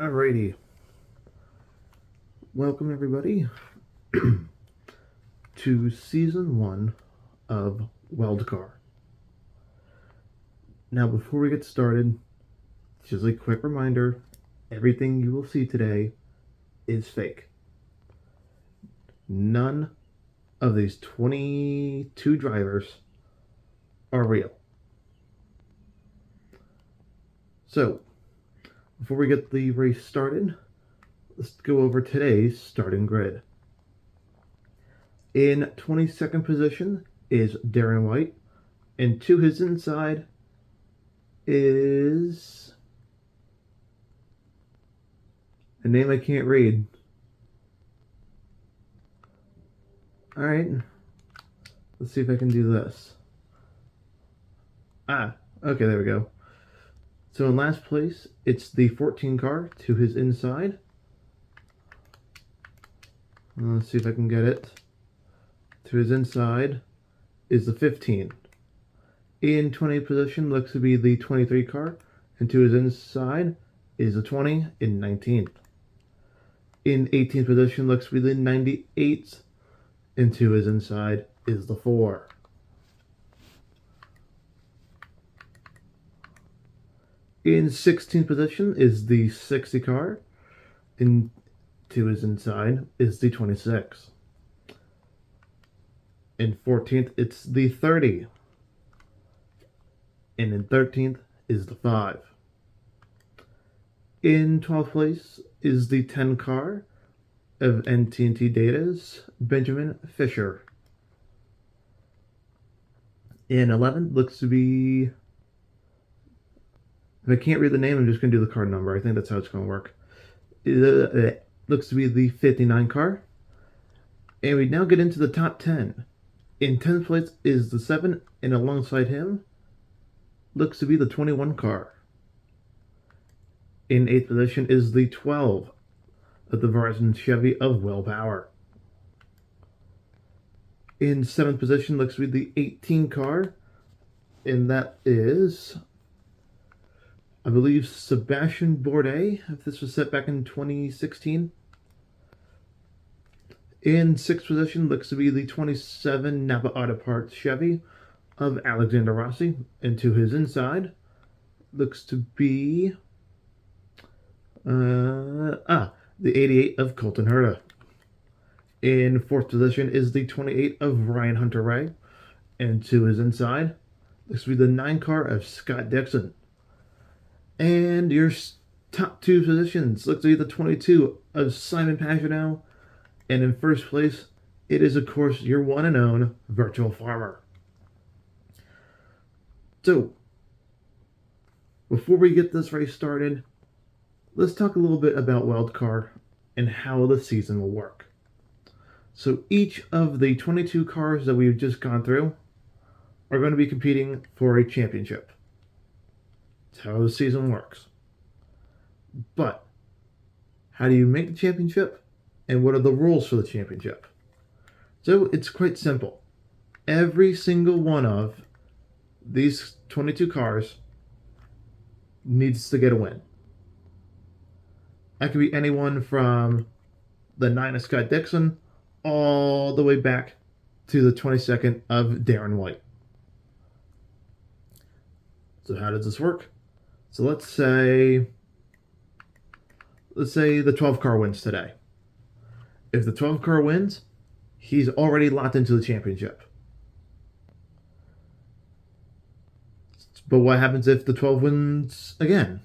Alrighty, welcome everybody to Season 1 of Weld Car. Now before we get started, just a quick reminder, everything you will see today is fake. None of these 22 drivers are real. So, before we get the race started, let's go over today's starting grid. In 22nd position is Darren White, and to his inside is a name I can't read. Alright, let's see if I can do this. Okay, there we go. So in last place, it's the 14 car to his inside. Let's see if I can get it. To his inside is the 15. In 20th position looks to be the 23 car, and to his inside is the 20 in 19th. In 18th position looks to be the 98, and to his inside is the 4. In 16th position is the 60 car, and to his inside is the 26. In 14th, it's the 30. And in 13th is the 5. In 12th place is the 10 car of NTNT Data's Benjamin Fisher. In 11th looks to be... If I can't read the name, I'm just going to do the car number. I think that's how it's going to work. It looks to be the 59 car. And we now get into the top 10. In 10th place is the 7, and alongside him looks to be the 21 car. In 8th position is the 12 of the Verizon Chevy of Willpower. In 7th position looks to be the 18 car, and that is, I believe, Sebastian Bourdais, if this was set back in 2016. In 6th position looks to be the 27 Napa Auto Parts Chevy of Alexander Rossi, and to his inside looks to be the 88 of Colton Herta. In 4th position is the 28 of Ryan Hunter-Reay, and to his inside looks to be the 9 car of Scott Dixon. And your top 2 positions looks to be the 22 of Simon Pagenaud, and in first place, it is, of course, your one and own Virtual Farmer. So, before we get this race started, let's talk a little bit about Weld Car and how the season will work. So each of the 22 cars that we've just gone through are going to be competing for a championship. That's how the season works. But how do you make the championship? And what are the rules for the championship? So it's quite simple. Every single one of these 22 cars needs to get a win. That could be anyone from the 9 of Scott Dixon all the way back to the 22nd of Darren White. So how does this work? So let's say the 12 car wins today. If the 12 car wins, he's already locked into the championship. But what happens if the 12 wins again?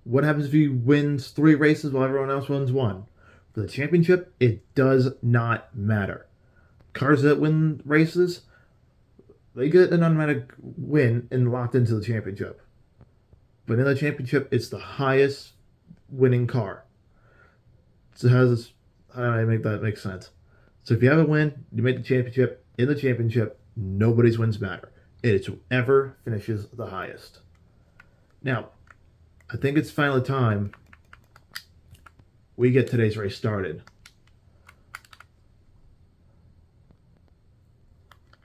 What happens if he wins 3 races while everyone else wins 1? For the championship, it does not matter. Cars that win races, they get an automatic win and locked into the championship. But in the championship, it's the highest winning car. So how do I make that make sense? So if you have a win, you make the championship. In the championship, nobody's wins matter. It's whoever finishes the highest. Now, I think it's finally time we get today's race started.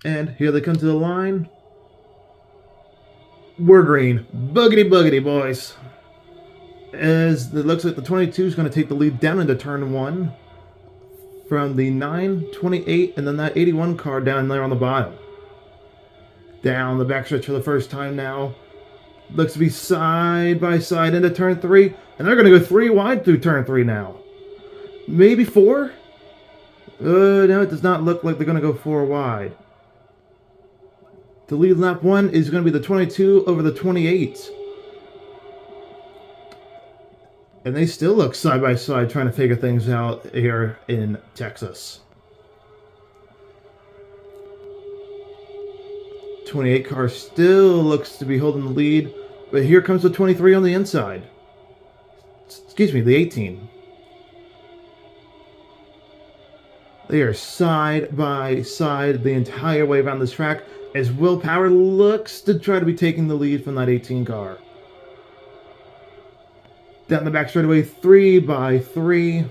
And here they come to the line. We're green. Boogity boogity, boys. As it looks like the 22 is going to take the lead down into turn 1 from the 9, 28, and then that 81 car down there on the bottom. Down the backstretch for the first time now. Looks to be side by side into turn 3, and they're going to go 3 wide through turn 3 now. Maybe 4? No, it does not look like they're going to go 4 wide. The lead lap 1 is going to be the 22 over the 28. And they still look side by side trying to figure things out here in Texas. 28 car still looks to be holding the lead, but here comes the 23 on the inside. Excuse me, the 18. They are side by side the entire way around this track as Willpower looks to try to be taking the lead from that 18 car. Down the back straightaway, 3 by 3.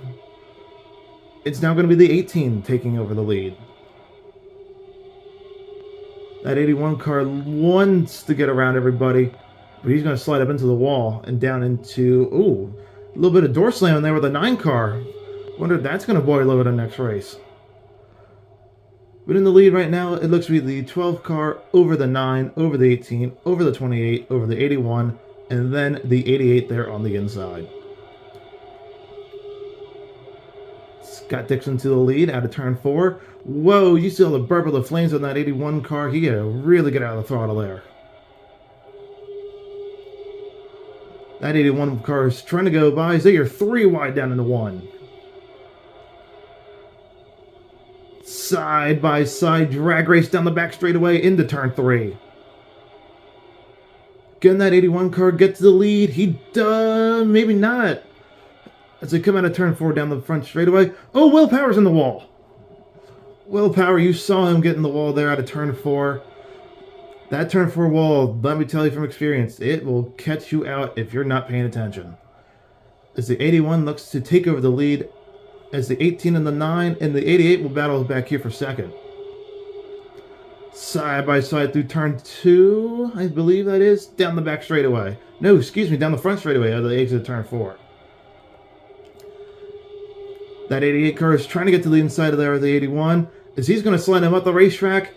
It's now going to be the 18 taking over the lead. That 81 car wants to get around everybody, but he's going to slide up into the wall and down into, ooh, a little bit of door slamming there with a 9 car. Wonder if that's going to boil over the next race. But in the lead right now, it looks to be the 12 car over the 9, over the 18, over the 28, over the 81, and then the 88 there on the inside. Scott Dixon to the lead out of turn 4. Whoa, you see all the burp of the flames on that 81 car. He had to really get out of the throttle there. That 81 car is trying to go by. They are 3 wide down into 1. Side by side drag race down the back straightaway into turn 3. Can that 81 car get to the lead? He does. Maybe not. As they come out of turn 4 down the front straightaway. Oh, Willpower's in the wall. Willpower, you saw him get in the wall there out of turn 4. That turn 4 wall, let me tell you from experience, it will catch you out if you're not paying attention. As the 81 looks to take over the lead, as the 18 and the 9 and the 88 will battle back here for second. Side by side through turn 2, I believe that is, down the back straightaway. No, excuse me, down the front straightaway out of the exit of turn 4. That 88 car is trying to get to the inside of there of the 81, as he's going to slide him up the racetrack,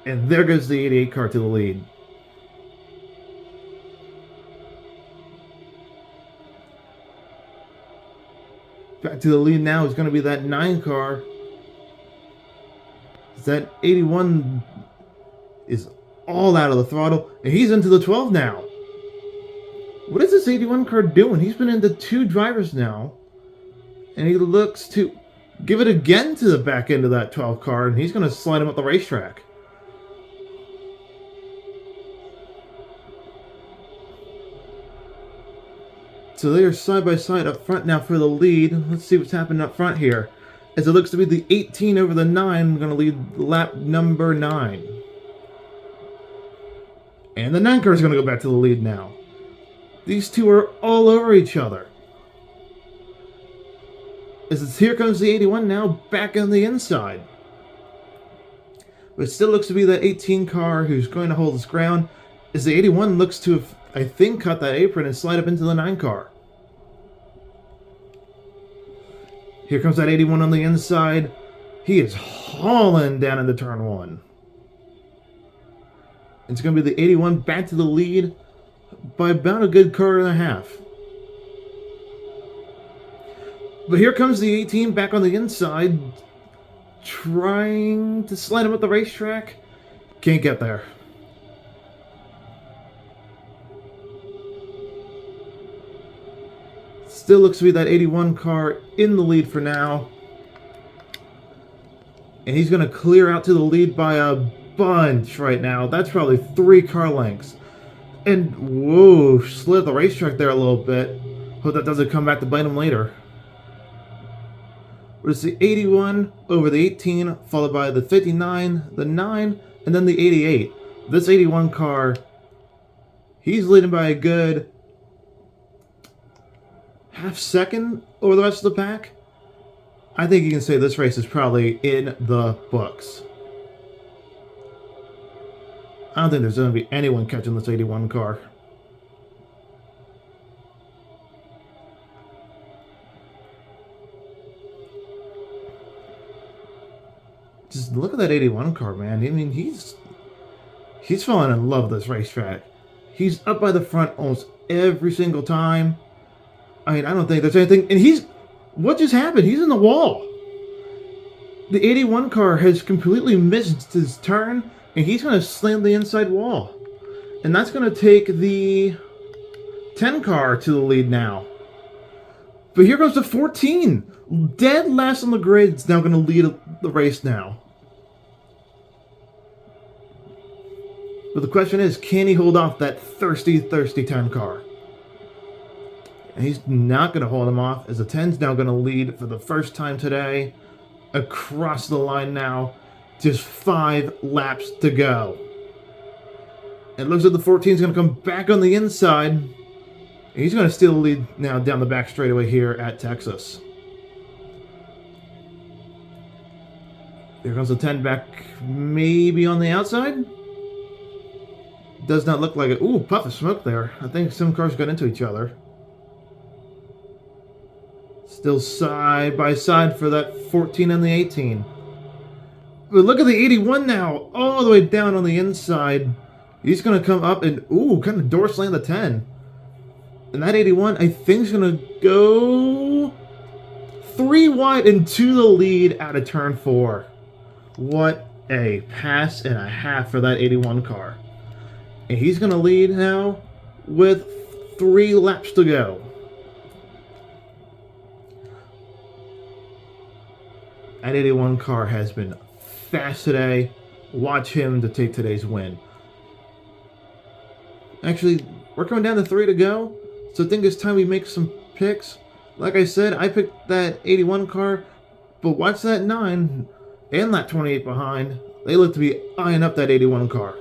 and there goes the 88 car to the lead. Back to the lead now is going to be that 9 car. That 81 is all out of the throttle, and he's into the 12 now. What is this 81 car doing? He's been into 2 drivers now, and he looks to give it again to the back end of that 12 car, and he's going to slide him up the racetrack. So they are side by side up front now for the lead. Let's see what's happening up front here. As it looks to be the 18 over the 9, going to lead lap number 9. And the 9 car is going to go back to the lead now. These two are all over each other. As here comes the 81 now back on the inside. But it still looks to be the 18 car who's going to hold his ground. As the 81 looks to have, I think, cut that apron and slide up into the 9 car. Here comes that 81 on the inside. He is hauling down into turn 1. It's going to be the 81 back to the lead by about a good car and a half. But here comes the 18 back on the inside, trying to slide him up the racetrack. Can't get there. Still looks to be that 81 car in the lead for now. And he's going to clear out to the lead by a bunch right now. That's probably 3 car lengths. And, whoa, slid the racetrack there a little bit. Hope that doesn't come back to bite him later. But it's the 81 over the 18, followed by the 59, the 9, and then the 88. This 81 car, he's leading by a good half second over the rest of the pack. I think you can say this race is probably in the books. I don't think there's going to be anyone catching this 81 car. look at that 81 car, man. I mean, he's falling in love with this racetrack. He's up by the front almost every single time. I mean, I don't think there's anything. And what just happened? He's in the wall. The 81 car has completely missed his turn, and he's going to slam the inside wall. And that's going to take the 10 car to the lead now. But here goes the 14. Dead last on the grid is now going to lead the race now. But the question is, can he hold off that thirsty 10 car? And he's not going to hold him off, as the 10's now going to lead for the first time today. Across the line now. Just 5 laps to go. It looks like the 14's going to come back on the inside. And he's going to steal the lead now down the back straightaway here at Texas. Here comes the 10 back, maybe on the outside. Does not look like it. Ooh, puff of smoke there. I think some cars got into each other. Still side by side for that 14 and the 18. But look at the 81 now, all the way down on the inside. He's going to come up and, ooh, kind of door slam the 10. And that 81, I think, is going to go 3 wide into the lead out of turn 4. What a pass and a half for that 81 car. And he's going to lead now with 3 laps to go. That 81 car has been fast today. Watch him to take today's win. Actually, we're coming down to 3 to go. So I think it's time we make some picks. Like I said, I picked that 81 car. But watch that 9 and that 28 behind. They look to be eyeing up that 81 car.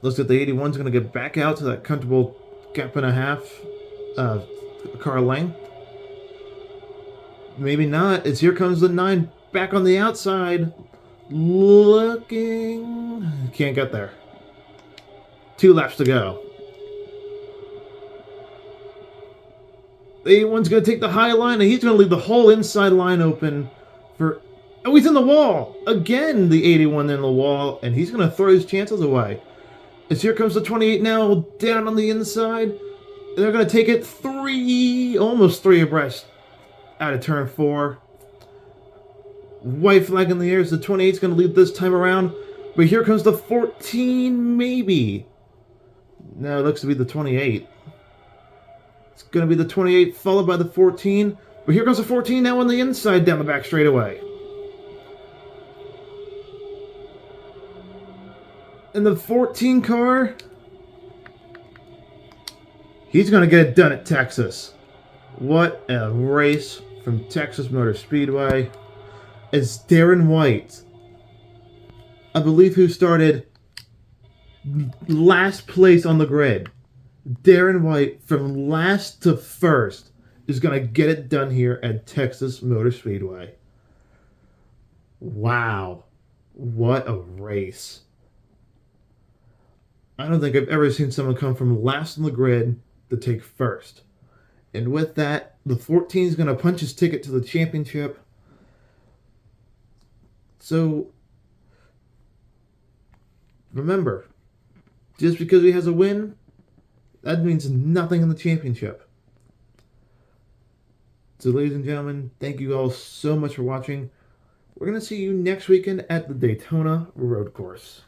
Looks like the 81's going to get back out to that comfortable gap and a half car length. Maybe not, as here comes the 9 back on the outside. Looking... Can't get there. 2 laps to go. The 81's going to take the high line, and he's going to leave the whole inside line open for... Oh, he's in the wall! Again, the 81 in the wall, and he's going to throw his chances away. As here comes the 28 now, down on the inside. And they're going to take it almost 3 abreast out of turn 4. White flag in the air as the 28's going to lead this time around. But here comes the 14, maybe. No, it looks to be the 28. It's going to be the 28 followed by the 14. But here comes the 14 now on the inside down the back straightaway. And the 14 car, he's going to get it done at Texas. What a race from Texas Motor Speedway. As Darren White, I believe, who started last place on the grid. Darren White, from last to first, is going to get it done here at Texas Motor Speedway. Wow. What a race. I don't think I've ever seen someone come from last on the grid to take first. And with that, the 14 is going to punch his ticket to the championship. So, remember, just because he has a win, that means nothing in the championship. So, ladies and gentlemen, thank you all so much for watching. We're going to see you next weekend at the Daytona Road Course.